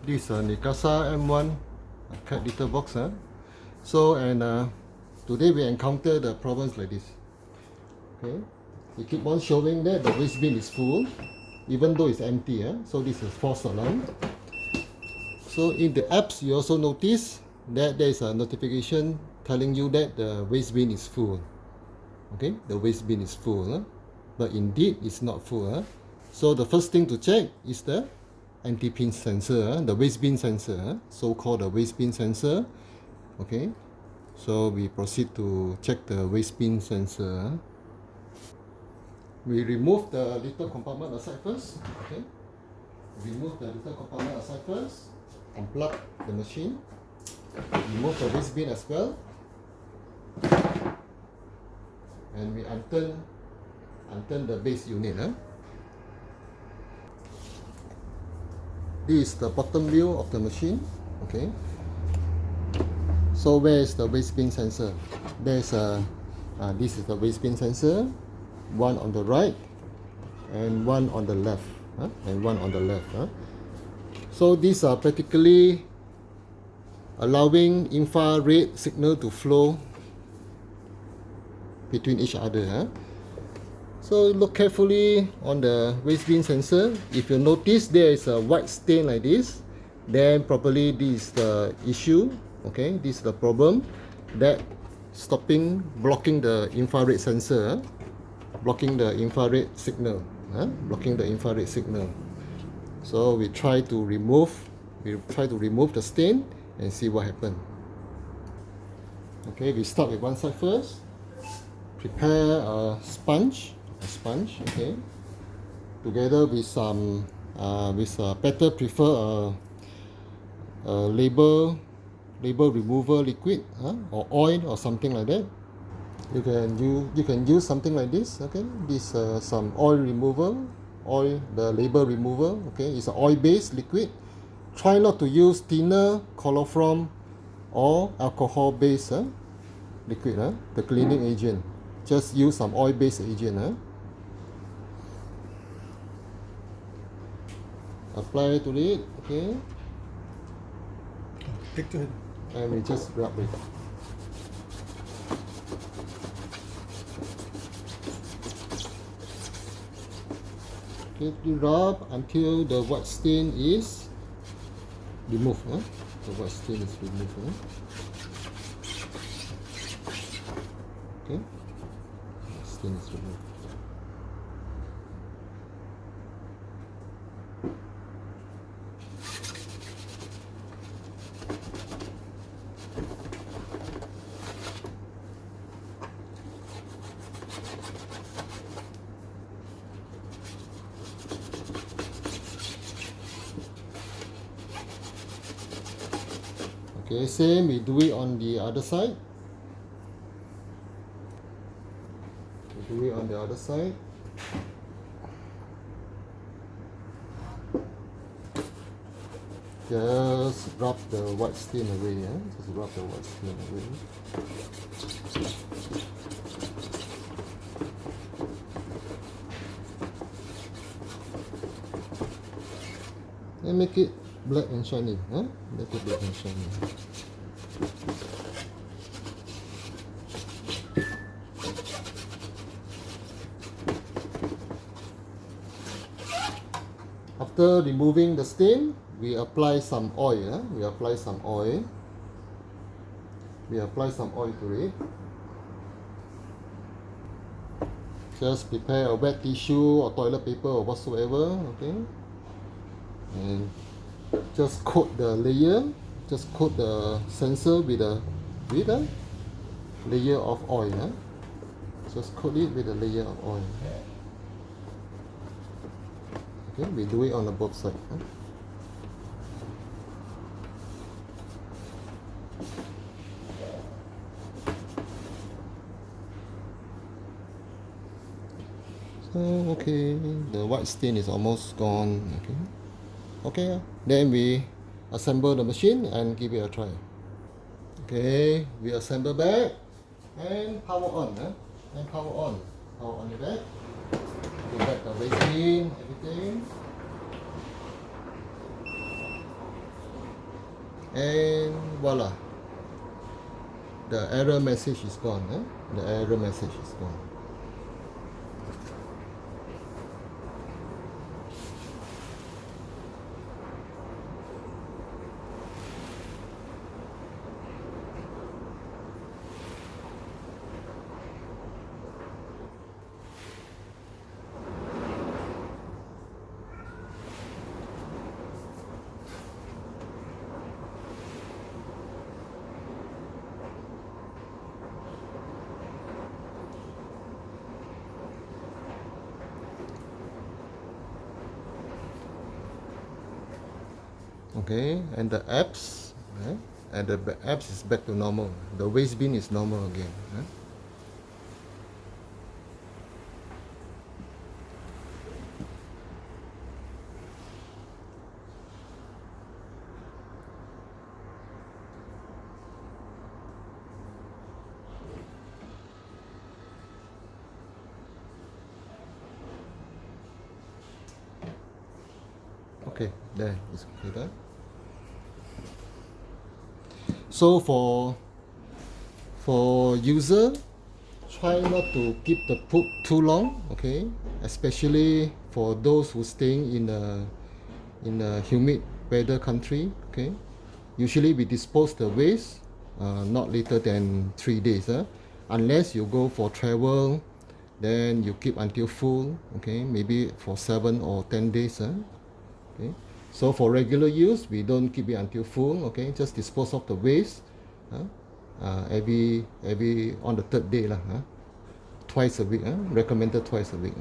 This Neakasa M1 cat litter box. So today we encounter the problems like this. Okay, we keep on showing that the waste bin is full, even though it's empty. So this is false alarm. So in the apps, you also notice that there is a notification telling you that the waste bin is full. Okay, the waste bin is full, but indeed it's not full. So the first thing to check is the anti-pin sensor, the waste bin sensor, so-called the waste bin sensor. Okay, so we proceed to check the waste bin sensor. We remove the little compartment aside first. Okay, remove the little compartment aside first. Unplug the machine. Remove the waste bin as well. And we unturn the base unit. This is the bottom view of the machine. Okay. So where is the waste bin sensor? There's this is the waste bin sensor. One on the right and one on the left. And one on the left. So these are practically allowing infrared signal to flow between each other. So look carefully on the waste bin sensor. If you notice there is a white stain like this, then probably this is the issue. Okay, this is the problem that blocking the infrared sensor, blocking the infrared signal, blocking the infrared signal. So we try to remove the stain and see what happens. Okay, we start with one side first. Prepare a sponge, okay, together with some better prefer a label remover liquid, or oil or something like that. You can use something like this. Okay, this some the label remover. Okay, it's an oil-based liquid. Try not to use thinner, chloroform or alcohol-based liquid, the cleaning agent. Just use some oil-based agent. Apply to it. Okay. And we just rub it. Okay, you rub until the white stain is removed. The white stain is removed. Okay, stain is removed. Okay, same, we do it on the other side. Do it on the other side. Just rub the white stain away. Just rub the white stain away. And make it black and shiny. Make it black and shiny. After removing the stain, we apply some oil. We apply some oil to it. Just prepare a wet tissue or toilet paper or whatsoever. Okay, and just coat the layer. Just coat the sensor with a layer of oil. Just coat it with a layer of oil. Okay, we do it on the both sides. So okay, the white stain is almost gone. Okay, then we assemble the machine and give it a try. Okay, we assemble back and power on. Power on the back. Go back the waste bin, everything. and voila, the error message is gone. The error message is gone. Okay, and the apps, and the apps is back to normal. The waste bin is normal again. Okay, there it's okay there. So for user, try not to keep the poop too long, okay? Especially for those who staying in a humid weather country, okay? Usually we dispose the waste not later than 3 days, unless you go for travel, then you keep until full, okay? Maybe for 7 or 10 days, okay? So for regular use, we don't keep it until full, okay? Just dispose of the waste every on the third day, twice a week, recommended twice a week.